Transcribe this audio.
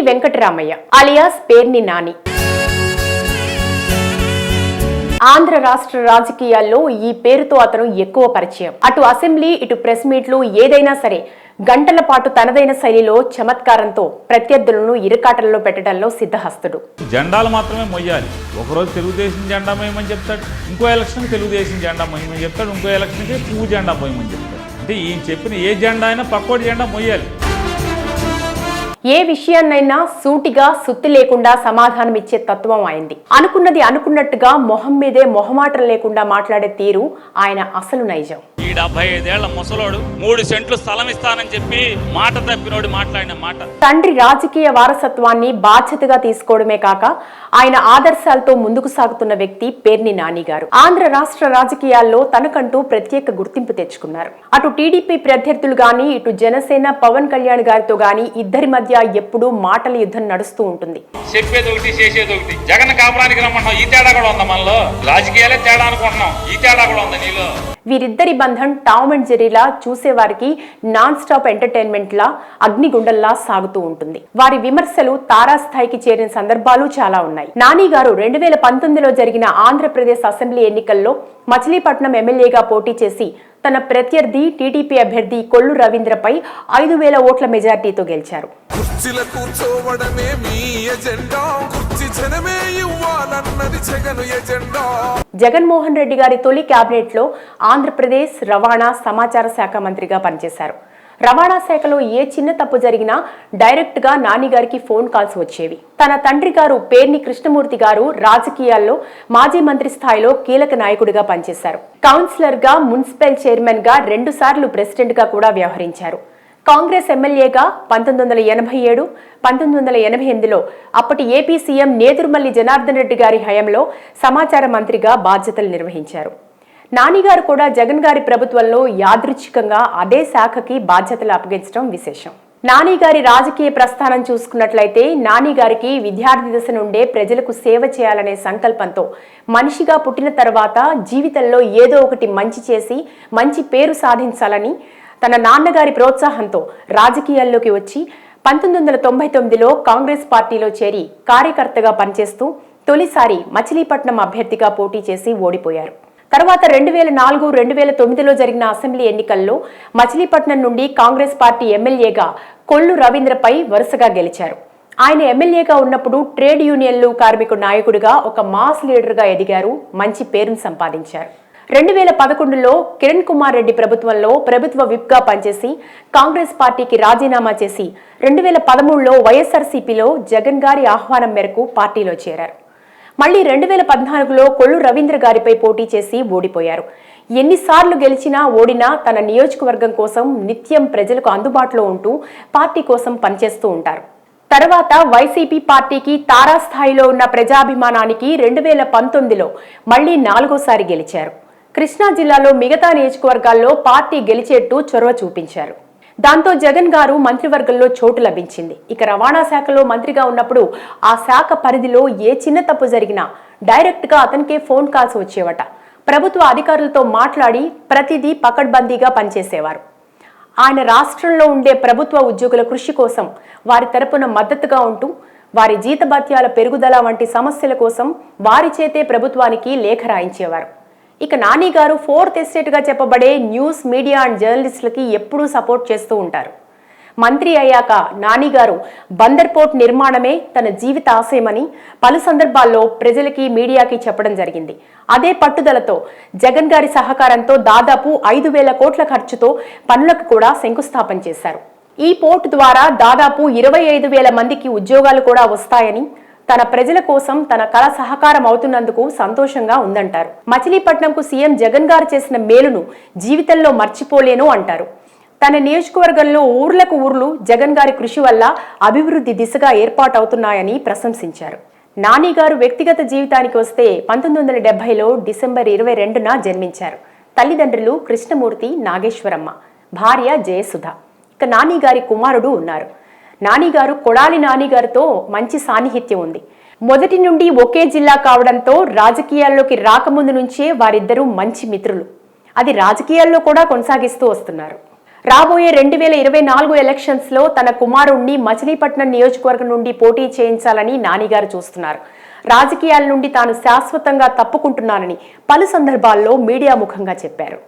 Venkataramayya alias Perni Nani. Andhra రాష్ట్ర రాజకీయాల్లో ఈ పేరుతో అతను ఎక్కువ పరిచయం. అటు అసెంబ్లీ ఇటు ప్రెస్ మీట్లు ఏదైనా సరే గంటల పాటు తనదైన శైలిలో చమత్కారంతో ప్రత్యర్థులను ఇరుకాటల్లో పెట్టడంలో సిద్ధహస్తుడు. జెండాలు మాత్రమే మొయ్యాలి. ఒకరోజు తెలుగుదేశం జెండా మొయ్యమని చెప్తాడు, ఇంకో ఎలక్షన్ తెలుగుదేశం జెండా మొయ్యమని చెప్తాడు, ఇంకో ఎలక్షన్కి పువ్వు జెండా మొయ్యమని చెప్తాడు. అంటే ఈయన చెప్పిన ఏ జెండా అయినా పక్కోటి జెండా మొయ్యాలి. ఏ విషయాన్నైనా సూటిగా సుత్తి లేకుండా సమాధానం ఇచ్చే తత్వం అయింది. అనుకున్నది అనుకున్నట్టుగా మొహం మీదే మొహమాటం లేకుండా మాట్లాడే తీరు ఆయన అసలు నైజం. ఈ 75 ఏళ్ల ముసలోడు 3 సెంట్లు స్థలం ఇస్తానని చెప్పి మాట తప్పినోడు మాట్లాడిన మాట. తండ్రి రాజకీయ వారసత్వాన్ని బాధ్యతగా తీసుకోవడమే కాక ఆయన ఆదర్శాలతో ముందుకు సాగుతున్న వ్యక్తి పేర్ని నాని గారు. ఆంధ్ర రాష్ట్ర రాజకీయాల్లో తనకంటూ ప్రత్యేక గుర్తింపు తెచ్చుకున్నారు. అటు టీడీపీ ప్రత్యర్థులు గాని ఇటు జనసేన పవన్ కళ్యాణ్ గారితో గాని ఇద్దరి మధ్య ఎప్పుడూ మాటల యుద్ధం నడుస్తూ ఉంటుంది. చెప్పేది ఒకటి చేసేది ఒకటి. జగన్ కాపురానికి రమ్మన్నాం, ఈ తేడా కూడా ఉందా మనలో? రాజకీయాలే తేడా అనుకుంటున్నాం, ఈ తేడా కూడా ఉందా నీలో? వీరిద్దరి బంధం టామ్ అండ్ జెర్రీలా చూసేవారికి నాన్ స్టాప్ ఎంటర్టైన్మెంట్ లా అగ్నిగుండల్లా సాగుతూ ఉంటుంది. వారి విమర్శలు తారాస్థాయికి చేరిన సందర్భాలు చాలా ఉన్నాయి. నాని గారు 2019లో జరిగిన ఆంధ్రప్రదేశ్ అసెంబ్లీ ఎన్నికల్లో మచిలీపట్నం ఎమ్మెల్యేగా పోటీ చేసి తన ప్రత్యర్థి టీడీపీ అభ్యర్థి కొల్లు రవీంద్రపై 5,000 ఓట్ల మెజార్టీతో గెలిచారు. జగన్మోహన్ రెడ్డి గారి తొలి కేబినెట్ లో ఆంధ్రప్రదేశ్ రవాణా సమాచార శాఖ మంత్రిగా పనిచేశారు. రవాణా శాఖలో ఏ చిన్న తప్పు జరిగినా డైరెక్ట్ గా నాని గారికి ఫోన్ కాల్స్ వచ్చేవి. తన తండ్రి గారు పేర్ని కృష్ణమూర్తి గారు రాజకీయాల్లో మాజీ మంత్రి స్థాయిలో కీలక నాయకుడిగా పనిచేశారు. కౌన్సిలర్ గా, మున్సిపల్ చైర్మన్ గా 2 సార్లు ప్రెసిడెంట్ గా కూడా వ్యవహరించారు. కాంగ్రెస్ ఎమ్మెల్యేగా 1987, 1988లో అప్పటి ఏపీ సీఎం నేదురుమల్లి జనార్దన్ రెడ్డి గారి హయాంలో సమాచార మంత్రిగా బాధ్యతలు నిర్వహించారు. నానిగారు కూడా జగన్ గారి ప్రభుత్వంలో యాదృచ్ఛికంగా అదే శాఖకి బాధ్యతలు అప్పగించడం విశేషం. నాని గారి రాజకీయ ప్రస్థానం చూసుకున్నట్లయితే నాని గారికి విద్యార్థి దశ నుండే ప్రజలకు సేవ చేయాలనే సంకల్పంతో మనిషిగా పుట్టిన తర్వాత జీవితంలో ఏదో ఒకటి మంచి చేసి మంచి పేరు సాధించాలని తన నాన్నగారి ప్రోత్సాహంతో రాజకీయాల్లోకి వచ్చి 1999లో కాంగ్రెస్ పార్టీలో చేరి కార్యకర్తగా పనిచేస్తూ తొలిసారి మచిలీపట్నం అభ్యర్థిగా పోటీ చేసి ఓడిపోయారు. తర్వాత 2004, 2009లో జరిగిన అసెంబ్లీ ఎన్నికల్లో మచిలీపట్నం నుండి కాంగ్రెస్ పార్టీ ఎమ్మెల్యేగా కొల్లు రవీంద్రపై వరుసగా గెలిచారు. ఆయన ఎమ్మెల్యేగా ఉన్నప్పుడు ట్రేడ్ యూనియన్లు కార్మిక నాయకుడిగా ఒక మాస్ లీడర్గా ఎదిగారు, మంచి పేరును సంపాదించారు. 2011లో కిరణ్ కుమార్ రెడ్డి ప్రభుత్వంలో ప్రభుత్వ విప్గా పనిచేసి కాంగ్రెస్ పార్టీకి రాజీనామా చేసి 2013లో వైఎస్ఆర్సీపీలో జగన్ గారి ఆహ్వానం మేరకు పార్టీలో చేరారు. మళ్లీ 2014లో కొల్లు రవీంద్ర గారిపై పోటీ చేసి ఓడిపోయారు. ఎన్నిసార్లు గెలిచినా ఓడినా తన నియోజకవర్గం కోసం నిత్యం ప్రజలకు అందుబాటులో ఉంటూ పార్టీ కోసం పనిచేస్తూ ఉంటారు. తర్వాత వైసీపీ పార్టీకి తారాస్థాయిలో ఉన్న ప్రజాభిమానానికి 2019లో మళ్లీ 4వసారి గెలిచారు. కృష్ణా జిల్లాలో మిగతా నియోజకవర్గాల్లో పార్టీ గెలిచేట్టు చొరవ చూపించారు. దాంతో జగన్ గారు మంత్రివర్గంలో చోటు లభించింది. ఇక రవాణా శాఖలో మంత్రిగా ఉన్నప్పుడు ఆ శాఖ పరిధిలో ఏ చిన్న తప్పు జరిగినా డైరెక్ట్ గా అతనికే ఫోన్ కాల్స్ వచ్చేవట. ప్రభుత్వ అధికారులతో మాట్లాడి ప్రతిదీ పకడ్బందీగా పనిచేసేవారు. ఆయన రాష్ట్రంలో ఉండే ప్రభుత్వ ఉద్యోగుల కృషి కోసం వారి తరపున మద్దతుగా ఉంటూ వారి జీతభత్యాల పెరుగుదల వంటి సమస్యల కోసం వారి చేతే ప్రభుత్వానికి లేఖ రాయించేవారు. ఇక నాని గారు 4th ఎస్టేట్గా చెప్పబడే న్యూస్, మీడియా అండ్ జర్నలిస్టులకి ఎప్పుడూ సపోర్ట్ చేస్తూ ఉంటారు. మంత్రి అయ్యాక నాని గారు బందర్ పోర్ట్ నిర్మాణమే తన జీవిత ఆశయమని పలు సందర్భాల్లో ప్రజలకి, మీడియాకి చెప్పడం జరిగింది. అదే పట్టుదలతో జగన్ గారి సహకారంతో దాదాపు 5,000 కోట్ల ఖర్చుతో పనులకు కూడా శంకుస్థాపన చేశారు. ఈ పోర్టు ద్వారా దాదాపు 25,000 మందికి ఉద్యోగాలు కూడా వస్తాయని, తన ప్రజల కోసం తన కళ సహకారం అవుతున్నందుకు సంతోషంగా ఉందంటారు. మచిలీపట్నంకు సీఎం జగన్ గారు చేసిన మేలును జీవితంలో మర్చిపోలేను అంటారు. తన నియోజకవర్గంలో ఊర్లకు ఊర్లు జగన్ గారి కృషి వల్ల అభివృద్ధి దిశగా ఏర్పాటవుతున్నాయని ప్రశంసించారు. నాని గారు వ్యక్తిగత జీవితానికి వస్తే 1970లో డిసెంబర్ 22న జన్మించారు. తల్లిదండ్రులు కృష్ణమూర్తి, నాగేశ్వరమ్మ, భార్య జయసుధ. ఇక నాని గారి కుమారుడు ఉన్నారు. నాని గారు కొడాలి నాని గారితో మంచి సాన్నిహిత్యం ఉంది. మొదటి నుండి ఒకే జిల్లా కావడంతో రాజకీయాల్లోకి రాకముందు నుంచే వారిద్దరూ మంచి మిత్రులు. అది రాజకీయాల్లో కూడా కొనసాగిస్తూ వస్తున్నారు. రాబోయే 2024 ఎలక్షన్స్ లో తన కుమారుణ్ణి మచిలీపట్నం నియోజకవర్గం నుండి పోటీ చేయించాలని నానిగారు చూస్తున్నారు. రాజకీయాల నుండి తాను శాశ్వతంగా తప్పుకుంటున్నానని పలు సందర్భాల్లో మీడియా ముఖంగా చెప్పారు.